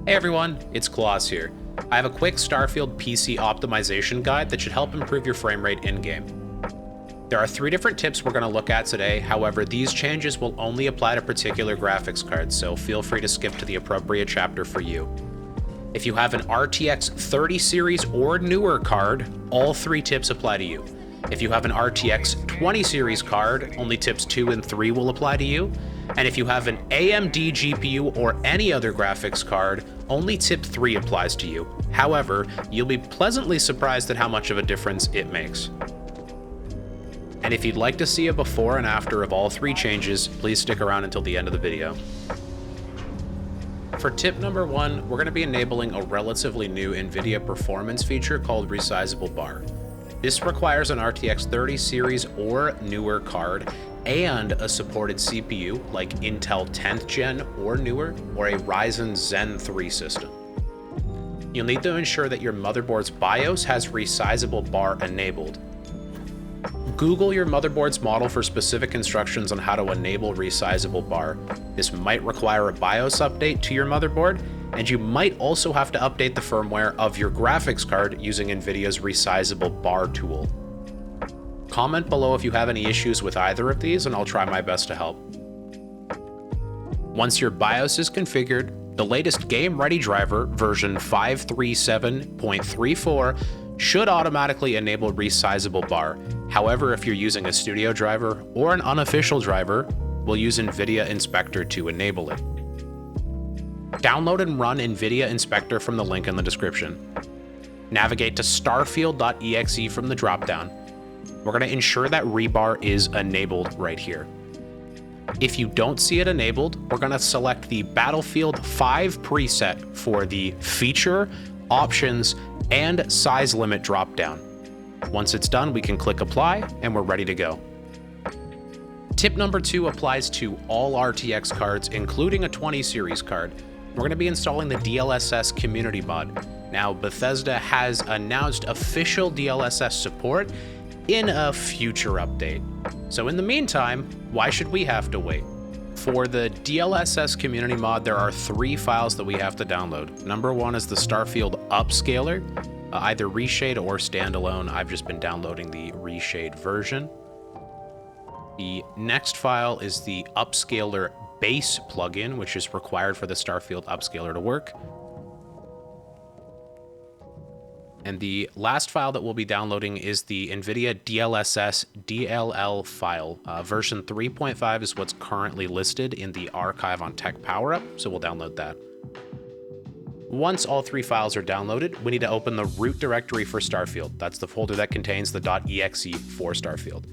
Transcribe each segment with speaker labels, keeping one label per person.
Speaker 1: Hey everyone, it's Klaus here. I have a quick Starfield PC optimization guide that should help improve your frame rate in-game. There are 3 different tips we're going to look at today, however these changes will only apply to particular graphics cards, so feel free to skip to the appropriate chapter for you. If you have an RTX 30 series or newer card, all 3 tips apply to you. If you have an RTX 20 series card, only tips 2 and 3 will apply to you. And if you have an AMD GPU or any other graphics card, only tip 3 applies to you. However, you'll be pleasantly surprised at how much of a difference it makes. And if you'd like to see a before and after of all 3 changes, please stick around until the end of the video. For tip number 1, we're going to be enabling a relatively new Nvidia performance feature called Resizable BAR. This requires an RTX 30 series or newer card and a supported CPU like Intel 10th Gen or newer, or a Ryzen Zen 3 system. You'll need to ensure that your motherboard's BIOS has Resizable BAR enabled. Google your motherboard's model for specific instructions on how to enable Resizable BAR. This might require a BIOS update to your motherboard, and you might also have to update the firmware of your graphics card using Nvidia's Resizable BAR tool. Comment below if you have any issues with either of these, and I'll try my best to help. Once your BIOS is configured, the latest game-ready driver, version 537.34, should automatically enable Resizable BAR. However, if you're using a studio driver or an unofficial driver, we'll use Nvidia Inspector to enable it. Download and run Nvidia Inspector from the link in the description. Navigate to starfield.exe from the dropdown. We're going to ensure that rebar is enabled right here. If you don't see it enabled, we're going to select the Battlefield 5 preset for the feature, options, and size limit dropdown. Once it's done, we can click apply and we're ready to go. Tip number 2 applies to all RTX cards, including a 20 series card. We're going to be installing the DLSS community mod. Now, Bethesda has announced official DLSS support in a future update. So in the meantime, why should we have to wait? For the DLSS community mod, there are 3 files that we have to download. Number 1 is the Starfield upscaler, either reshade or standalone. I've just been downloading the reshade version. The next file is the upscaler base plugin, which is required for the Starfield upscaler to work. And the last file that we'll be downloading is the Nvidia DLSS DLL file. Version 3.5 is what's currently listed in the archive on Tech PowerUp, so we'll download that. Once all 3 files are downloaded, we need to open the root directory for Starfield. That's the folder that contains the .exe for Starfield.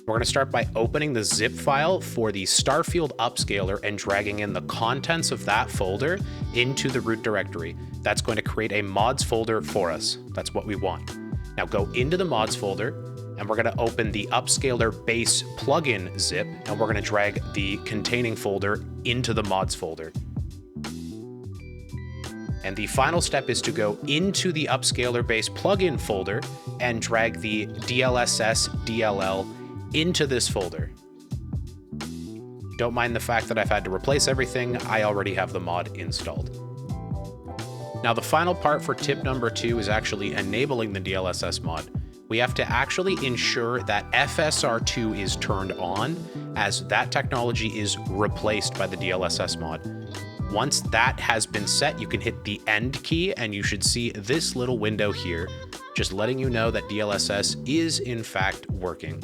Speaker 1: We're going to start by opening the zip file for the Starfield upscaler and dragging in the contents of that folder into the root directory. That's going to create a mods folder for us. That's what we want. Now go into the mods folder, and we're going to open the upscaler base plugin zip, and we're going to drag the containing folder into the mods folder. And the final step is to go into the upscaler base plugin folder and drag the DLSS DLL into this folder. Don't mind the fact that I've had to replace everything. I already have the mod installed. Now the final part for tip number 2 is actually enabling the DLSS mod. We have to actually ensure that FSR2 is turned on, as that technology is replaced by the DLSS mod. Once that has been set, you can hit the end key and you should see this little window here, just letting you know that DLSS is in fact working.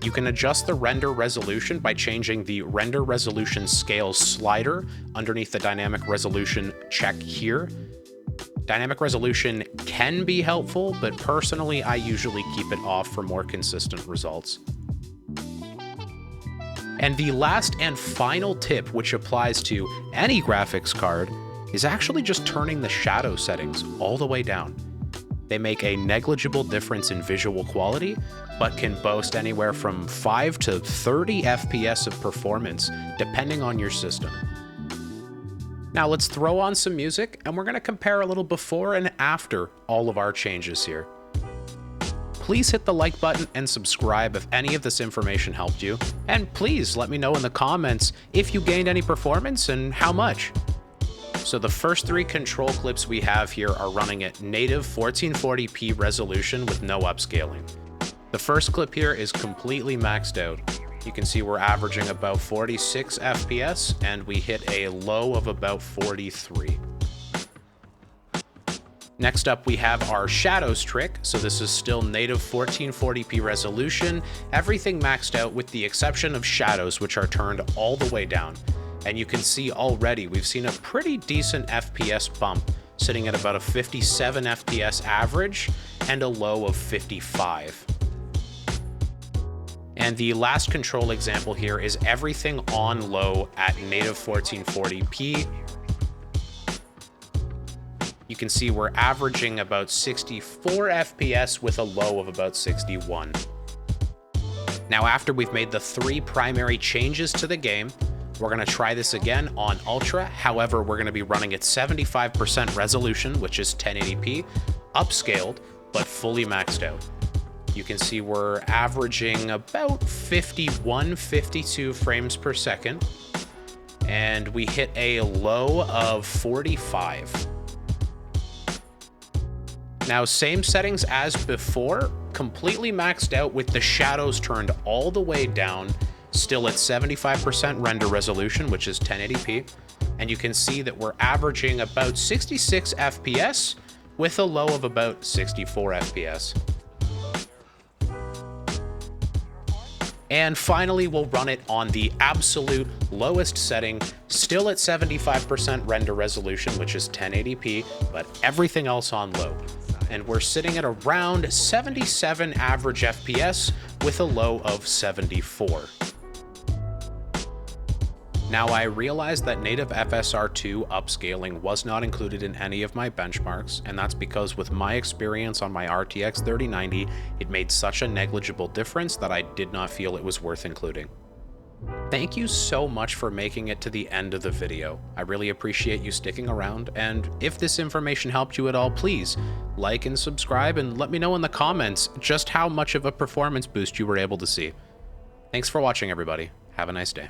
Speaker 1: You can adjust the render resolution by changing the render resolution scale slider underneath the dynamic resolution check here. Dynamic resolution can be helpful, but personally, I usually keep it off for more consistent results. And the last and final tip, which applies to any graphics card, is actually just turning the shadow settings all the way down. They make a negligible difference in visual quality, but can boast anywhere from 5 to 30 FPS of performance, depending on your system. Now let's throw on some music, and we're going to compare a little before and after all of our changes here. Please hit the like button and subscribe if any of this information helped you, and please let me know in the comments if you gained any performance and how much. So the first 3 control clips we have here are running at native 1440p resolution with no upscaling. The first clip here is completely maxed out. You can see we're averaging about 46 FPS and we hit a low of about 43. Next up, we have our shadows trick. So this is still native 1440p resolution, everything maxed out with the exception of shadows, which are turned all the way down. And you can see already we've seen a pretty decent FPS bump, sitting at about a 57 FPS average and a low of 55. And the last control example here is everything on low at native 1440p. You can see we're averaging about 64 FPS with a low of about 61. Now, after we've made the 3 primary changes to the game, we're going to try this again on Ultra. However, we're going to be running at 75% resolution, which is 1080p, upscaled, but fully maxed out. You can see we're averaging about 51, 52 frames per second, and we hit a low of 45. Now, same settings as before, completely maxed out with the shadows turned all the way down, still at 75% render resolution, which is 1080p. And you can see that we're averaging about 66 FPS with a low of about 64 FPS. And finally, we'll run it on the absolute lowest setting, still at 75% render resolution, which is 1080p, but everything else on low. And we're sitting at around 77 average FPS with a low of 74. Now, I realized that native FSR2 upscaling was not included in any of my benchmarks, and that's because with my experience on my RTX 3090, it made such a negligible difference that I did not feel it was worth including. Thank you so much for making it to the end of the video. I really appreciate you sticking around, and if this information helped you at all, please like and subscribe and let me know in the comments just how much of a performance boost you were able to see. Thanks for watching, everybody. Have a nice day.